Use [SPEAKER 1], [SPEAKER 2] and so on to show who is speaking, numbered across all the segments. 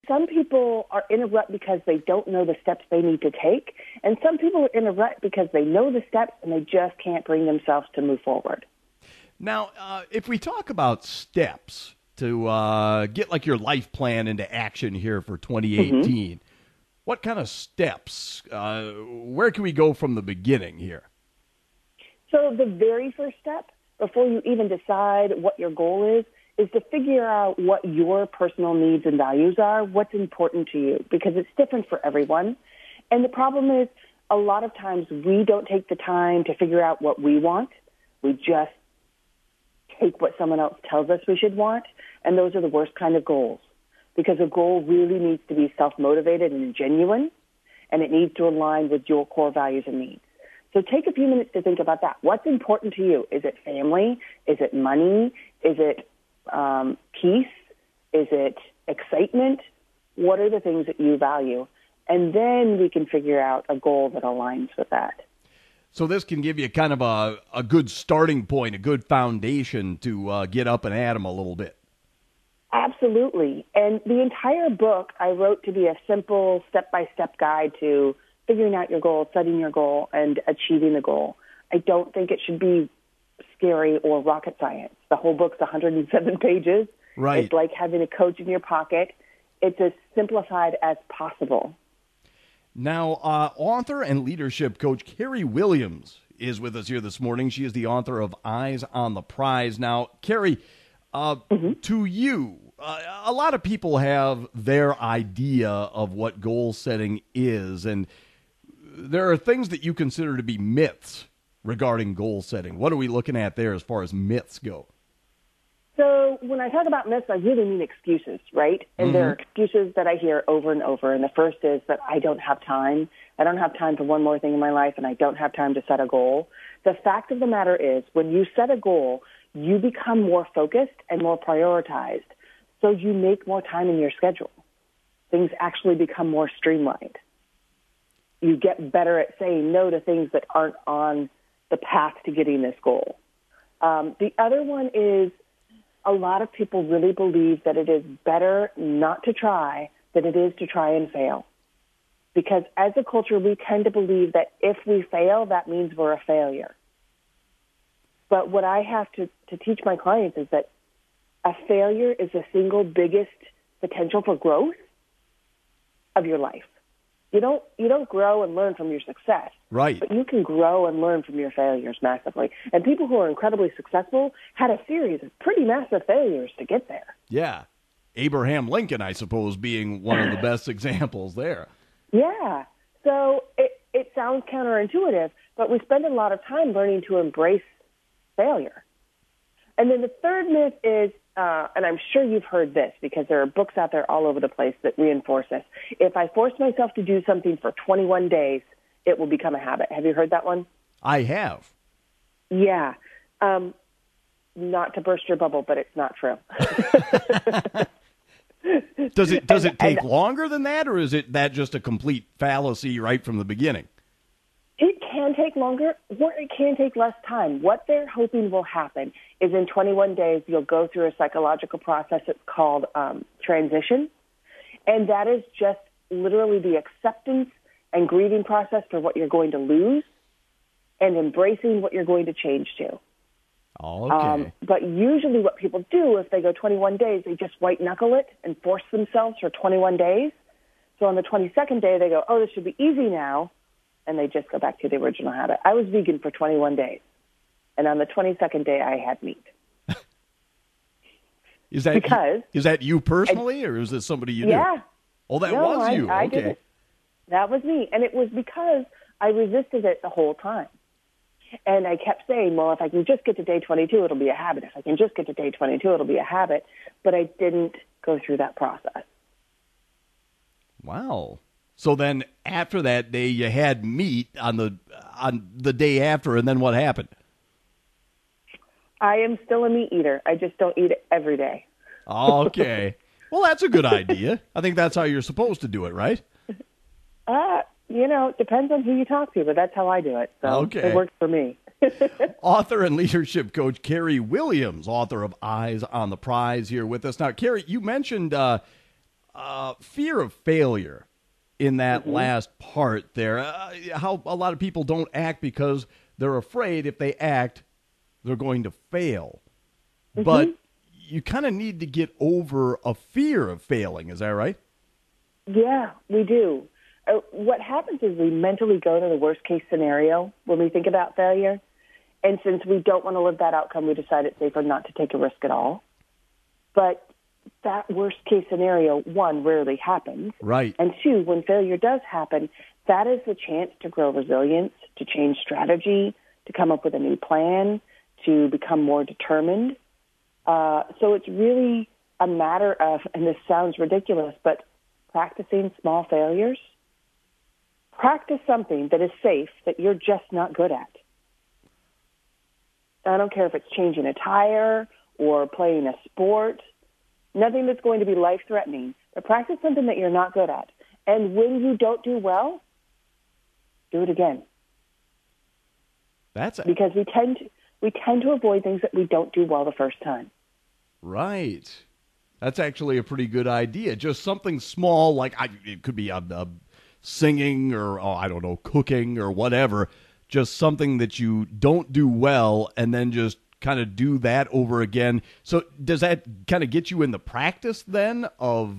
[SPEAKER 1] some people are in a rut because they don't know the steps they need to take, and some people are in a rut because they know the steps and they just can't bring themselves to move forward.
[SPEAKER 2] Now, if we talk about steps to get like your life plan into action here for 2018, what kind of steps, where can we go from the beginning here?
[SPEAKER 1] So the very first step, before you even decide what your goal is to figure out what your personal needs and values are, what's important to you, because it's different for everyone. And the problem is, a lot of times we don't take the time to figure out what we want. We just take what someone else tells us we should want, and those are the worst kind of goals, because a goal really needs to be self-motivated and genuine, and it needs to align with your core values and needs. So take a few minutes to think about that. What's important to you? Is it family? Is it money? Is it peace? Is it excitement? What are the things that you value? And then we can figure out a goal that aligns with that.
[SPEAKER 2] So this can give you kind of a good starting point, a good foundation to get up and at 'em a little bit.
[SPEAKER 1] Absolutely. And the entire book I wrote to be a simple step-by-step guide to figuring out your goal, setting your goal, and achieving the goal. I don't think it should be scary or rocket science. The whole book's 107 pages.
[SPEAKER 2] Right.
[SPEAKER 1] It's like having a coach in your pocket. It's as simplified as possible.
[SPEAKER 2] Now, author and leadership coach Carrie Williams is with us here this morning. She is the author of Eyes on the Prize. Now, Carrie, to you, a lot of people have their idea of what goal setting is, and there are things that you consider to be myths regarding goal setting. What are we looking at there as far as myths go?
[SPEAKER 1] So when I talk about myths, I really mean excuses, right? And there are excuses that I hear over and over. And the first is that I don't have time. I don't have time for one more thing in my life, and I don't have time to set a goal. The fact of the matter is, when you set a goal, you become more focused and more prioritized. So you make more time in your schedule. Things actually become more streamlined. You get better at saying no to things that aren't on the path to getting this goal. The other one is, a lot of people really believe that it is better not to try than it is to try and fail. Because as a culture, we tend to believe that if we fail, that means we're a failure. But what I have to teach my clients is that a failure is the single biggest potential for growth of your life. You don't grow and learn from your success.
[SPEAKER 2] Right.
[SPEAKER 1] But you can grow and learn from your failures massively. And people who are incredibly successful had a series of pretty massive failures to get there.
[SPEAKER 2] Yeah. Abraham Lincoln, I suppose, being one of the best examples there.
[SPEAKER 1] Yeah. So it sounds counterintuitive, but we spend a lot of time learning to embrace failure. And then the third myth is, and I'm sure you've heard this because there are books out there all over the place that reinforce this. If I force myself to do something for 21 days, it will become a habit. Have you heard that one?
[SPEAKER 2] I have.
[SPEAKER 1] Yeah. Not to burst your bubble, but it's not true.
[SPEAKER 2] Does it take longer than that, or is that just a complete fallacy right from the beginning?
[SPEAKER 1] It can take longer, or it can take less time. What they're hoping will happen is in 21 days, you'll go through a psychological process that's called transition. And that is just literally the acceptance and grieving process for what you're going to lose and embracing what you're going to change to.
[SPEAKER 2] Okay.
[SPEAKER 1] But usually what people do, if they go 21 days, they just white-knuckle it and force themselves for 21 days. So on the 22nd day, they go, oh, this should be easy now. And they just go back to the original habit. I was vegan for 21 days. And on the 22nd day, I had meat.
[SPEAKER 2] Is that you personally, or is this somebody you knew?
[SPEAKER 1] Yeah.
[SPEAKER 2] Oh, that was you.
[SPEAKER 1] I
[SPEAKER 2] okay.
[SPEAKER 1] did it. That was me. And it was because I resisted it the whole time. And I kept saying, well, if I can just get to day 22, it'll be a habit. If I can just get to day 22, it'll be a habit. But I didn't go through that process.
[SPEAKER 2] Wow. So then after that day, you had meat on the day after, and then what happened?
[SPEAKER 1] I am still a meat eater. I just don't eat it every day.
[SPEAKER 2] Okay. Well, that's a good idea. I think that's how you're supposed to do it, right?
[SPEAKER 1] It depends on who you talk to, but that's how I do it. So
[SPEAKER 2] okay.
[SPEAKER 1] It works for me.
[SPEAKER 2] Author and leadership coach Carrie Williams, author of Eyes on the Prize, here with us. Now, Carrie, you mentioned fear of failure in that last part there. How a lot of people don't act because they're afraid if they act, they're going to fail. But you kind of need to get over a fear of failing. Is that right?
[SPEAKER 1] Yeah, we do. What happens is we mentally go to the worst case scenario when we think about failure. And since we don't want to live that outcome, we decide it's safer not to take a risk at all. But that worst case scenario, one, rarely happens.
[SPEAKER 2] Right.
[SPEAKER 1] And two, when failure does happen, that is the chance to grow resilience, to change strategy, to come up with a new plan, to become more determined. So it's really a matter of, and this sounds ridiculous, but practicing small failures. Practice something that is safe that you're just not good at. I don't care if it's changing a tire or playing a sport. Nothing that's going to be life-threatening, but practice something that you're not good at. And when you don't do well, do it again. Because we tend to avoid things that we don't do well the first time.
[SPEAKER 2] Right. That's actually a pretty good idea. Just something small, like it could be singing or, I don't know, cooking or whatever. Just something that you don't do well, and then just kind of do that over again. So does that kind of get you in the practice then of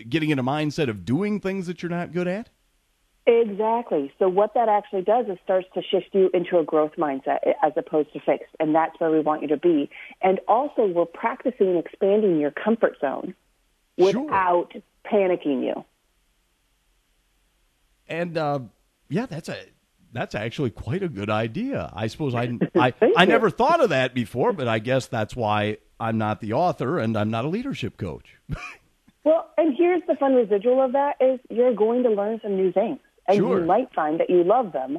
[SPEAKER 2] getting in a mindset of doing things that you're not good at?
[SPEAKER 1] Exactly. So what that actually does is starts to shift you into a growth mindset as opposed to fixed, and that's where we want you to be. And also we're practicing expanding your comfort zone without panicking you.
[SPEAKER 2] And that's actually quite a good idea. I suppose I never thought of that before, but I guess that's why I'm not the author and I'm not a leadership coach.
[SPEAKER 1] Well, and here's the fun residual of that is you're going to learn some new things. And you might find that you love them.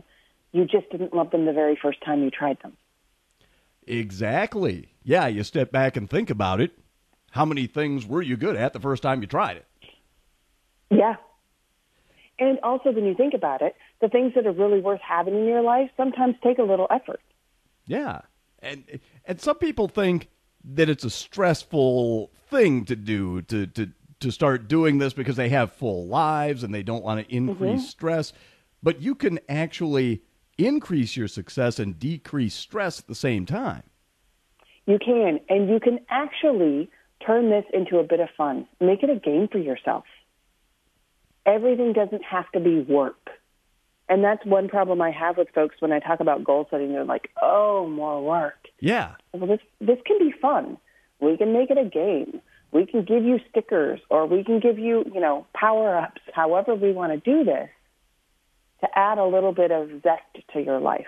[SPEAKER 1] You just didn't love them the very first time you tried them. Exactly.
[SPEAKER 2] Yeah, you step back and think about it. How many things were you good at the first time you tried it?
[SPEAKER 1] Yeah. And also, when you think about it, the things that are really worth having in your life sometimes take a little effort.
[SPEAKER 2] Yeah. And some people think that it's a stressful thing to do, to start doing this because they have full lives and they don't want to increase stress. But you can actually increase your success and decrease stress at the same time.
[SPEAKER 1] You can. And you can actually turn this into a bit of fun. Make it a game for yourself. Everything doesn't have to be work. And that's one problem I have with folks when I talk about goal setting. They're like, oh, more work.
[SPEAKER 2] Yeah.
[SPEAKER 1] Well, this can be fun. We can make it a game. We can give you stickers or we can give you, power-ups, however we want to do this, to add a little bit of zest to your life.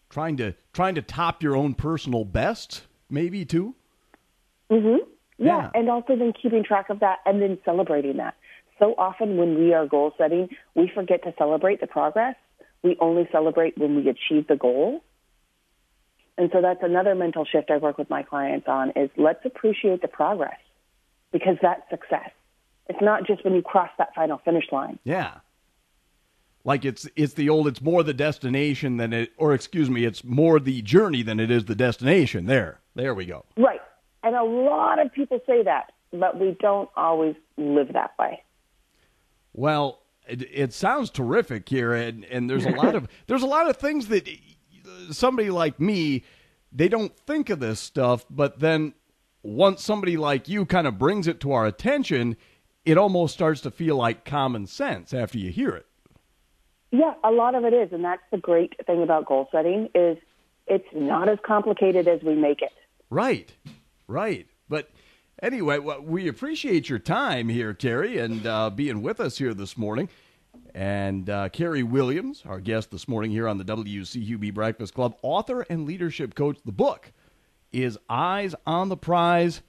[SPEAKER 2] Trying to top your own personal best, maybe, too?
[SPEAKER 1] Yeah, and also then keeping track of that and then celebrating that. So often when we are goal setting, we forget to celebrate the progress. We only celebrate when we achieve the goal. And so that's another mental shift I work with my clients on is let's appreciate the progress because that's success. It's not just when you cross that final finish line.
[SPEAKER 2] Yeah. Like it's more the destination than it's more the journey than it is the destination. There we go.
[SPEAKER 1] Right. And a lot of people say that, but we don't always live that way.
[SPEAKER 2] Well, it sounds terrific here, and there's a lot of things that somebody like me, they don't think of this stuff, but then once somebody like you kind of brings it to our attention, it almost starts to feel like common sense after you hear it.
[SPEAKER 1] Yeah, a lot of it is, and that's the great thing about goal setting is it's not as complicated as we make it.
[SPEAKER 2] Right. But anyway, we appreciate your time here, Carrie, and being with us here this morning. And Carrie Williams, our guest this morning here on the WCUB Breakfast Club, author and leadership coach. The book is Eyes on the Prize.